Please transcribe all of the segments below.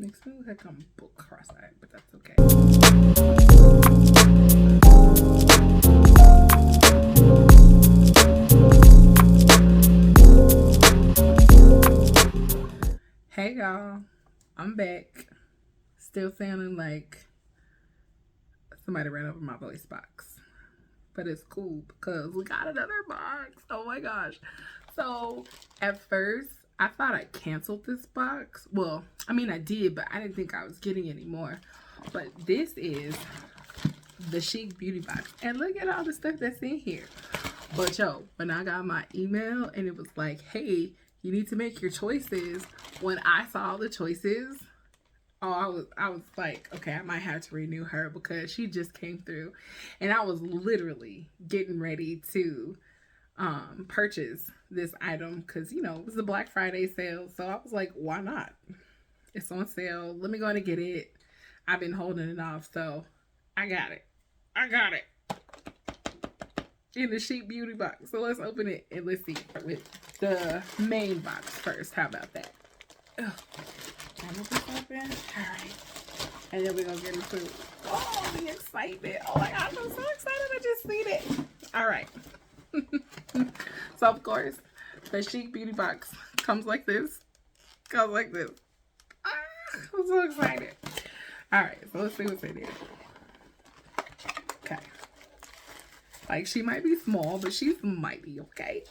Makes me look like I'm book cross-eyed, but that's okay. Hey y'all, I'm back. Still sounding like somebody ran over my voice box. But it's cool because we got another box. Oh my gosh. So at first, I thought I canceled this box. Well, I mean, I did, but I didn't think I was getting any more. But this is the Chic Beauty Box. And look at all the stuff that's in here. But yo, when I got my email and it was like, hey, you need to make your choices. When I saw the choices, oh, I was like, okay, I might have to renew her because she just came through. And I was literally getting ready to purchase this item because, you know, it was a Black Friday sale. So I was like, why not? It's on sale. Let me go and get it. I've been holding it off. So I got it. I got it. In the Chic Beauty Box. So let's open it and let's see with the main box first. How about that? Ugh. I'm gonna put this open. Alright. And then we're gonna get into the excitement. Oh my gosh, I'm so excited. I just seen it. Alright. So of course, the Chic Beauty Box comes like this. Comes like this. I'm so excited. Alright, so let's see what's in here. Okay. Like, she might be small, but she's mighty, okay?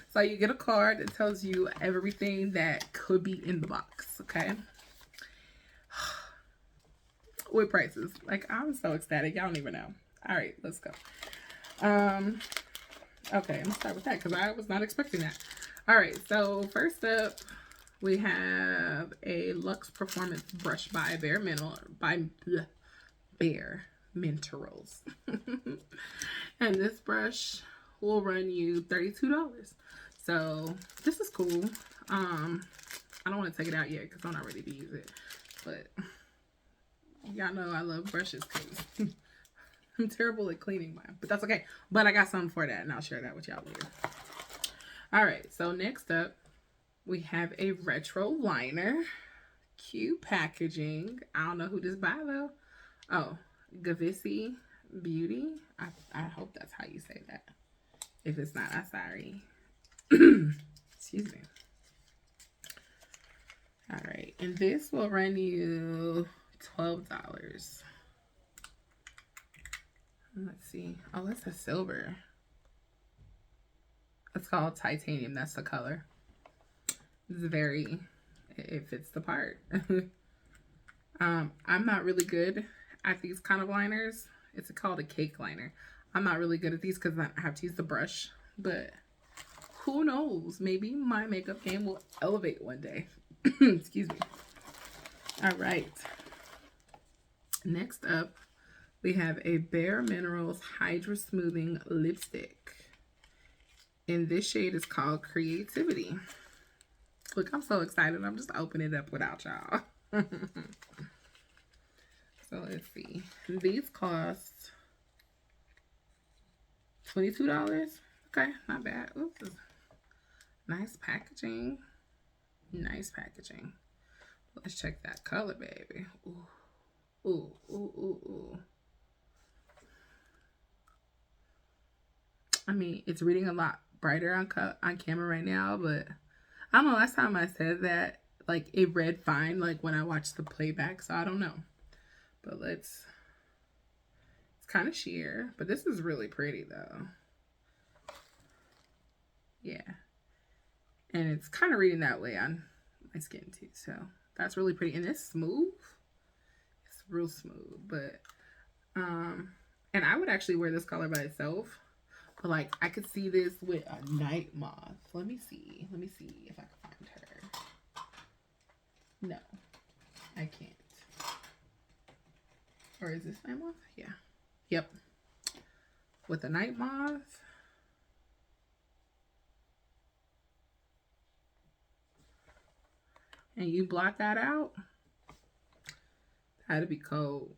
So you get a card that tells you everything that could be in the box, okay? With prices. Like, I'm so ecstatic. Y'all don't even know. All right, let's go. Okay, I'm gonna start with that because I was not expecting that. All right, so first up, we have a Luxe Performance Brush by Bare Minerals. And this brush will run you $32. So this is cool. I don't want to take it out yet because I'm not ready to use it. But y'all know I love brushes because I'm terrible at cleaning mine. But that's okay. But I got something for that and I'll share that with y'all later. Alright, so next up we have a retro liner. Cute packaging. I don't know who this by though. Oh, Chic Beauty. I hope that's how you say that. If it's not, I'm sorry. Excuse me. All right, and this will run you $12. Let's see. Oh, that's a silver. It's called titanium. That's the color. It's very. It fits the part. I'm not really good at these kind of liners. It's called a cake liner. I'm not really good at these because I have to use the brush, but who knows? Maybe my makeup game will elevate one day. Excuse me. All right. Next up, we have a Bare Minerals Hydra Smoothing Lipstick. And this shade is called Creativity. Look, I'm so excited. I'm just opening it up without y'all. So let's see. These cost $22. Okay, not bad. Oops. Nice packaging. Nice packaging. Let's check that color, baby. Ooh. Ooh, ooh, ooh, ooh. I mean, it's reading a lot brighter on camera right now, but I don't know. Last time I said that, like, it read fine, like, when I watched the playback, so I don't know. But it's kind of sheer, but this is really pretty though. Yeah. And it's kind of reading that way on my skin too, so that's really pretty. And it's smooth. It's real smooth, but and I would actually wear this color by itself, but like I could see this with a night moth. Let me see if I can find her. No, I can't. Or is this night moth? Yeah. Yep. With a night moth. And you blot that out. That'd be cold.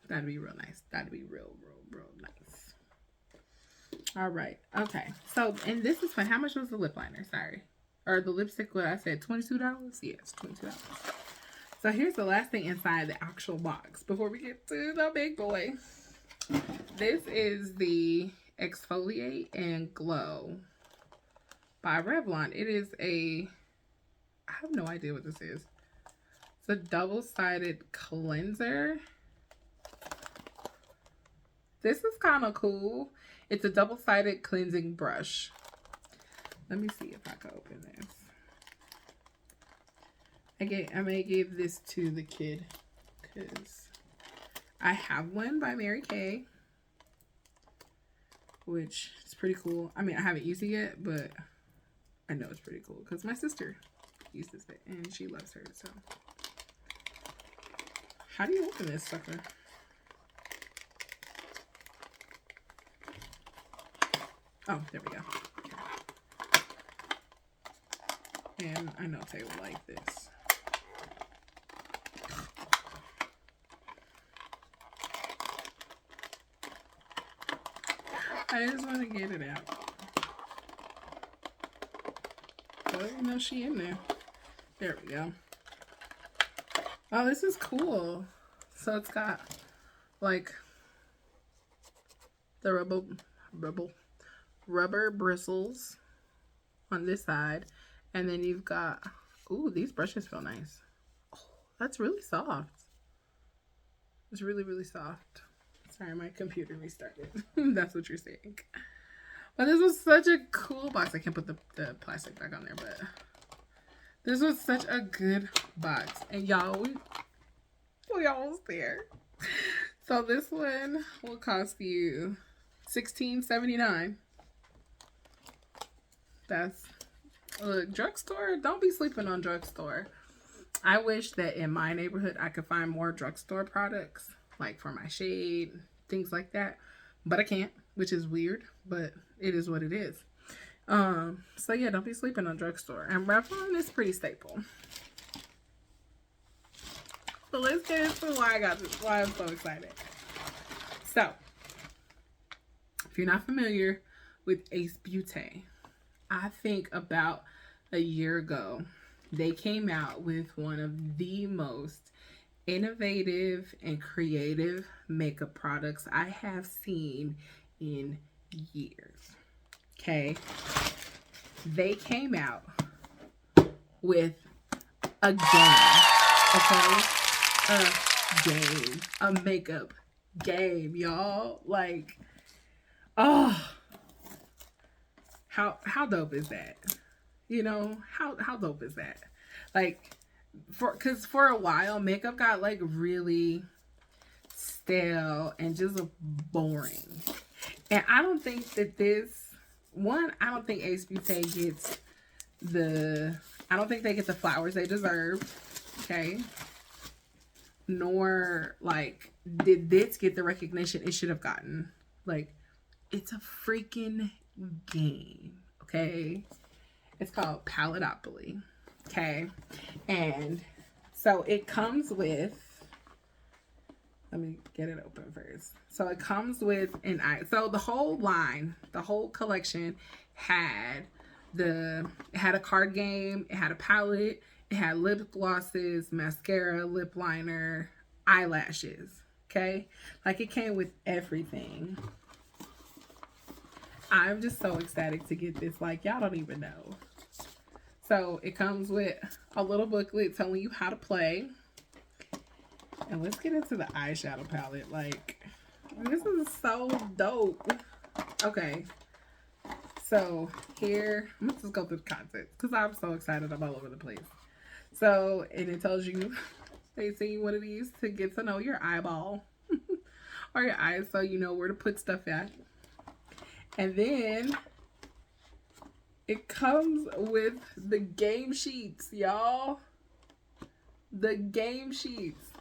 That'd be real nice. That'd be real nice. All right. Okay. So, and this is fun. How much was the lip liner? Sorry. Or the lipstick, what I said, $22? Yes, $22. So here's the last thing inside the actual box before we get to the big boy. This is the Exfoliate and Glow by Revlon. It is a, I have no idea what this is. It's a double-sided cleanser. This is kind of cool. It's a double-sided cleansing brush. Let me see if I can open this. I may give this to the kid because I have one by Mary Kay, which is pretty cool. I mean, I haven't used it yet, but I know it's pretty cool because my sister uses it and she loves her. So, how do you open this sucker? Oh, there we go. And I know Tay will like this. I just want to get it out. Oh, you know she in there. There we go. Oh, this is cool. So it's got like the rubber bristles on this side, and then you've got, ooh, these brushes feel nice. Oh, that's really soft. It's really, really soft. Sorry, my computer restarted. That's what you're saying. But this was such a cool box. I can't put the plastic back on there, but this was such a good box. And y'all, we almost there. So this one will cost you $16.79. That's, look, drugstore. Don't be sleeping on drugstore. I wish that in my neighborhood I could find more drugstore products, like for my shade, things like that. But I can't, which is weird, but it is what it is. So yeah, don't be sleeping on drugstore. And Revlon is pretty staple. So let's get into why I got this, why I'm so excited. So, if you're not familiar with Ace Beauty, I think about a year ago, they came out with one of the most innovative and creative makeup products I have seen in years. Okay. They came out with a game. Okay. A game. A makeup game, y'all. Like, oh, how dope is that? You know, how dope is that? Like, because for a while, makeup got like really stale and just boring. And I don't think that I don't think Ace Beauty gets I don't think they get the flowers they deserve. Okay. Nor like did this get the recognition it should have gotten. Like, it's a freaking game. Okay. It's called Paletopoly. Okay. And so it comes with, let me get it open first. So it comes with an eye. So the whole line, the whole collection had it had a card game, it had a palette, it had lip glosses, mascara, lip liner, eyelashes. Okay. Like, it came with everything. I'm just so ecstatic to get this. Like, y'all don't even know. So it comes with a little booklet telling you how to play. And let's get into the eyeshadow palette. Like, this is so dope. Okay. So here, let's just go through the content because I'm so excited. I'm all over the place. So, and it tells you, they send you one of these to get to know your eyeball or your eyes so you know where to put stuff at. And then it comes with the game sheets, y'all. The game sheets.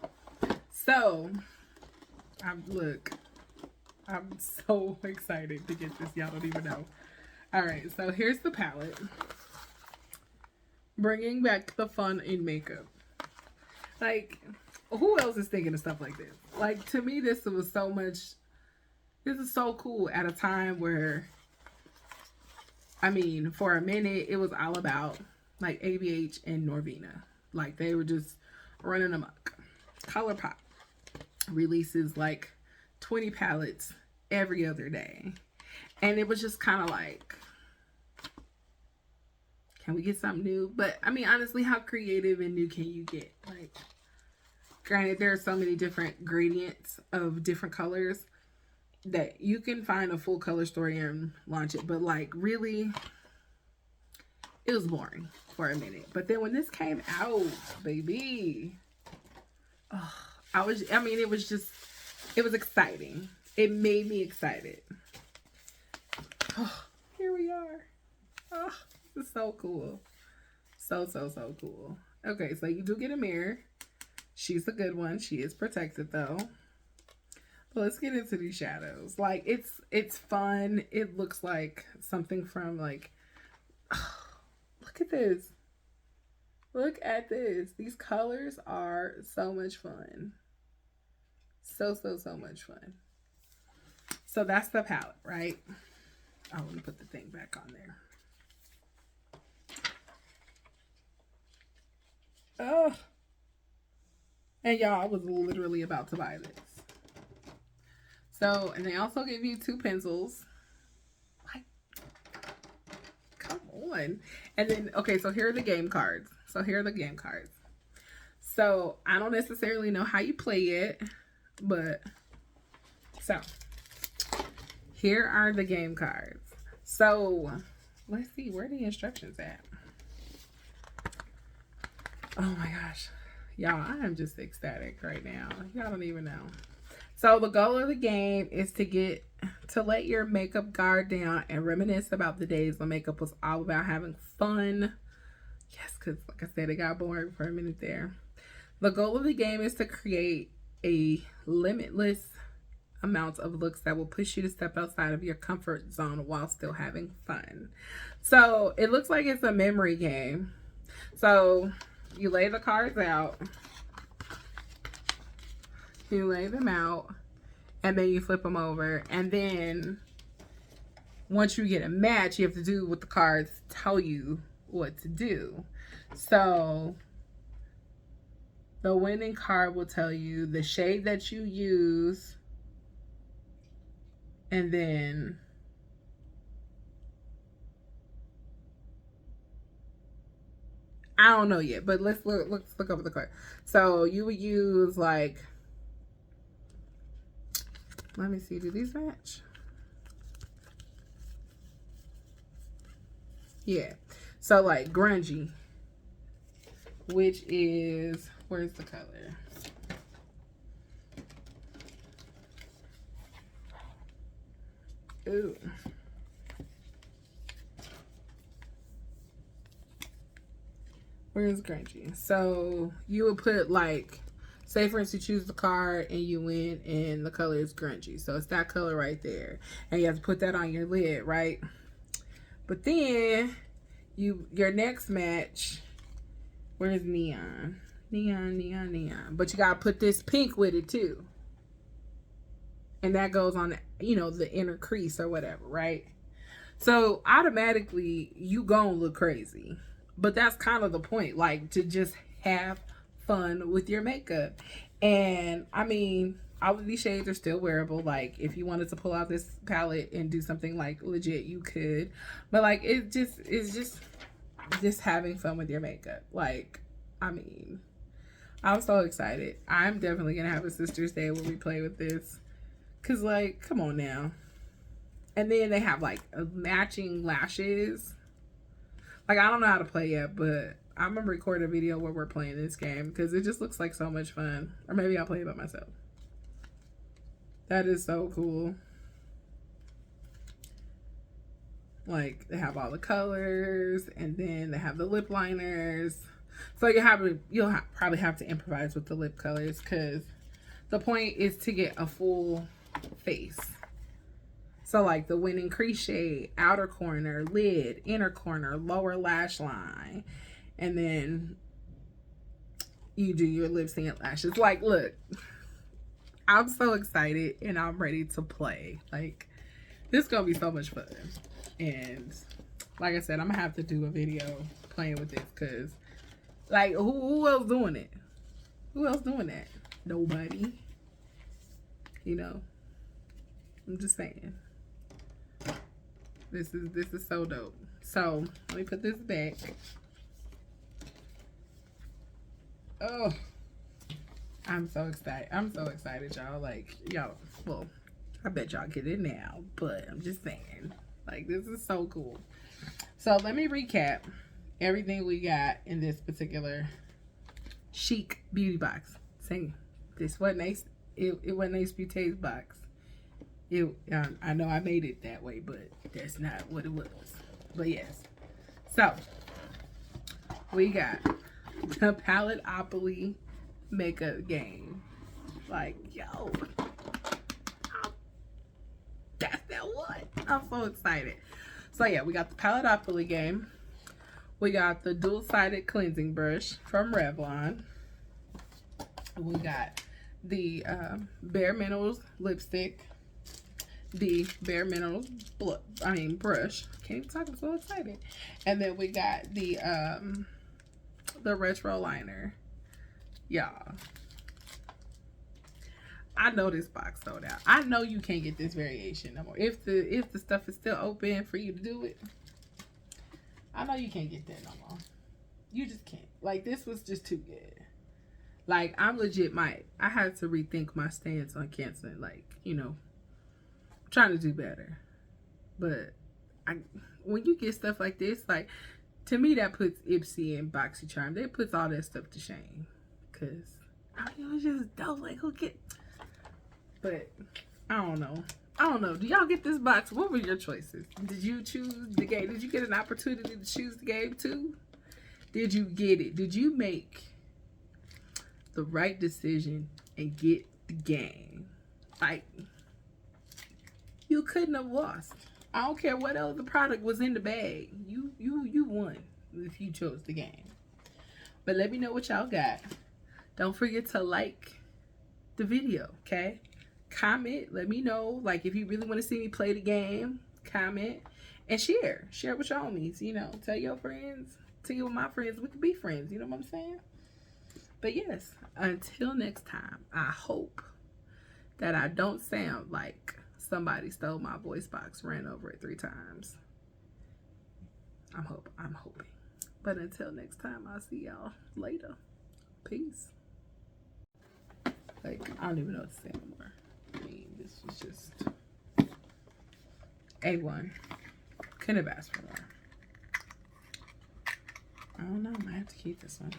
So, I'm so excited to get this. Y'all don't even know. All right, so here's the palette. Bringing back the fun in makeup. Like, who else is thinking of stuff like this? Like, to me, this is so cool at a time where, I mean, for a minute, it was all about, like, ABH and Norvina. Like, they were just running amok. ColourPop releases like 20 palettes every other day. And it was just kind of like, can we get something new? But I mean, honestly, how creative and new can you get? Like, granted, there are so many different gradients of different colors that you can find a full color story and launch it. But like, really, it was boring for a minute. But then when this came out, baby, oh, it was exciting. It made me excited. Oh, here we are. Oh, this is so cool. So cool. Okay, so you do get a mirror. She's a good one. She is protected though. But let's get into these shadows. Like, it's fun. It looks like something from like, oh, look at this. Look at this. These colors are so much fun. So much fun. So that's the palette, right? Oh, let me put the thing back on there. Oh. And y'all, I was literally about to buy this. So, and they also give you 2 pencils. Like, come on. And then, okay, so here are the game cards. So, I don't necessarily know how you play it, but, so, here are the game cards. So, let's see, where are the instructions at? Oh my gosh. Y'all, I am just ecstatic right now. Y'all don't even know. So the goal of the game is to let your makeup guard down and reminisce about the days when makeup was all about having fun. Yes, because like I said, it got boring for a minute there. The goal of the game is to create a limitless amount of looks that will push you to step outside of your comfort zone while still having fun. So it looks like it's a memory game. So you lay the cards out. You lay them out, and then you flip them over. And then once you get a match, you have to do what the cards tell you what to do. So the winning card will tell you the shade that you use, and then I don't know yet, but let's look over the card. So you would use like, let me see, do these match? Yeah. So like grungy, which is, where's the color? Ooh. Where's grungy? So you would put like, say for instance, you choose the card and you win and the color is grungy. So it's that color right there. And you have to put that on your lid, right? But then your next match, where's neon? Neon. But you gotta put this pink with it too. And that goes on, you know, the inner crease or whatever, right? So automatically you gonna look crazy. But that's kind of the point, like, to just have fun with your makeup. And I mean, all of these shades are still wearable. Like, if you wanted to pull out this palette and do something like legit, you could. But like, it's just having fun with your makeup. Like, I mean, I'm so excited. I'm definitely gonna have a sister's day where we play with this, cause like, come on now. And then they have like matching lashes. Like, I don't know how to play yet, but I'm gonna record a video where we're playing this game because it just looks like so much fun. Or maybe I'll play it by myself. That is so cool. Like, they have all the colors, and then they have the lip liners. So you'll probably have to improvise with the lip colors, because the point is to get a full face. So like the winning crease shade, outer corner, lid, inner corner, lower lash line, and then you do your lips and lashes. Like, look, I'm so excited and I'm ready to play. Like, this is gonna be so much fun. And like I said, I'm gonna have to do a video playing with this, because like, who else doing it? Who else doing that? Nobody. You know, I'm just saying. This is so dope. So let me put this back. Oh, I'm so excited. I'm so excited, y'all. Like, y'all, well, I bet y'all get it now, but I'm just saying, like, this is so cool. So let me recap everything we got in this particular Chic Beauty Box. Saying this wasn't Ace, it wasn't Ace Beauty's box. I know I made it that way, but that's not what it was. But yes, so we got the Palette-opoly makeup game. Like, yo, that's that one. I'm so excited. So yeah, we got the Palette-opoly game. We got the dual-sided cleansing brush from Revlon. We got the Bare Minerals lipstick. The Bare Minerals brush. Can't even talk, I'm so excited. And then we got the retro liner. Y'all, I know this box sold out. I know you can't get this variation no more. If the stuff is still open for you to do it, I know you can't get that no more. You just can't. Like, this was just too good. Like, I'm legit I had to rethink my stance on canceling. Like, you know, I'm trying to do better. But when you get stuff like this, like, to me, that puts Ipsy and BoxyCharm. That puts all that stuff to shame. Because, I mean, it was just dope. Like, who get... But, I don't know. I don't know. Do y'all get this box? What were your choices? Did you choose the game? Did you get an opportunity to choose the game too? Did you get it? Did you make the right decision and get the game? Like, you couldn't have lost. I don't care what other product was in the bag. You won if you chose the game. But let me know what y'all got. Don't forget to like the video, okay? Comment, let me know. Like, if you really want to see me play the game, comment and share. Share with your homies, you know. Tell your friends. Tell my friends. We could be friends, you know what I'm saying? But yes, until next time, I hope that I don't sound like somebody stole my voice box, ran over it 3 times. I'm hoping. But until next time, I'll see y'all later. Peace. Like, I don't even know what to say anymore. I mean, this was just A1. Couldn't have asked for more. I don't know. I might have to keep this one.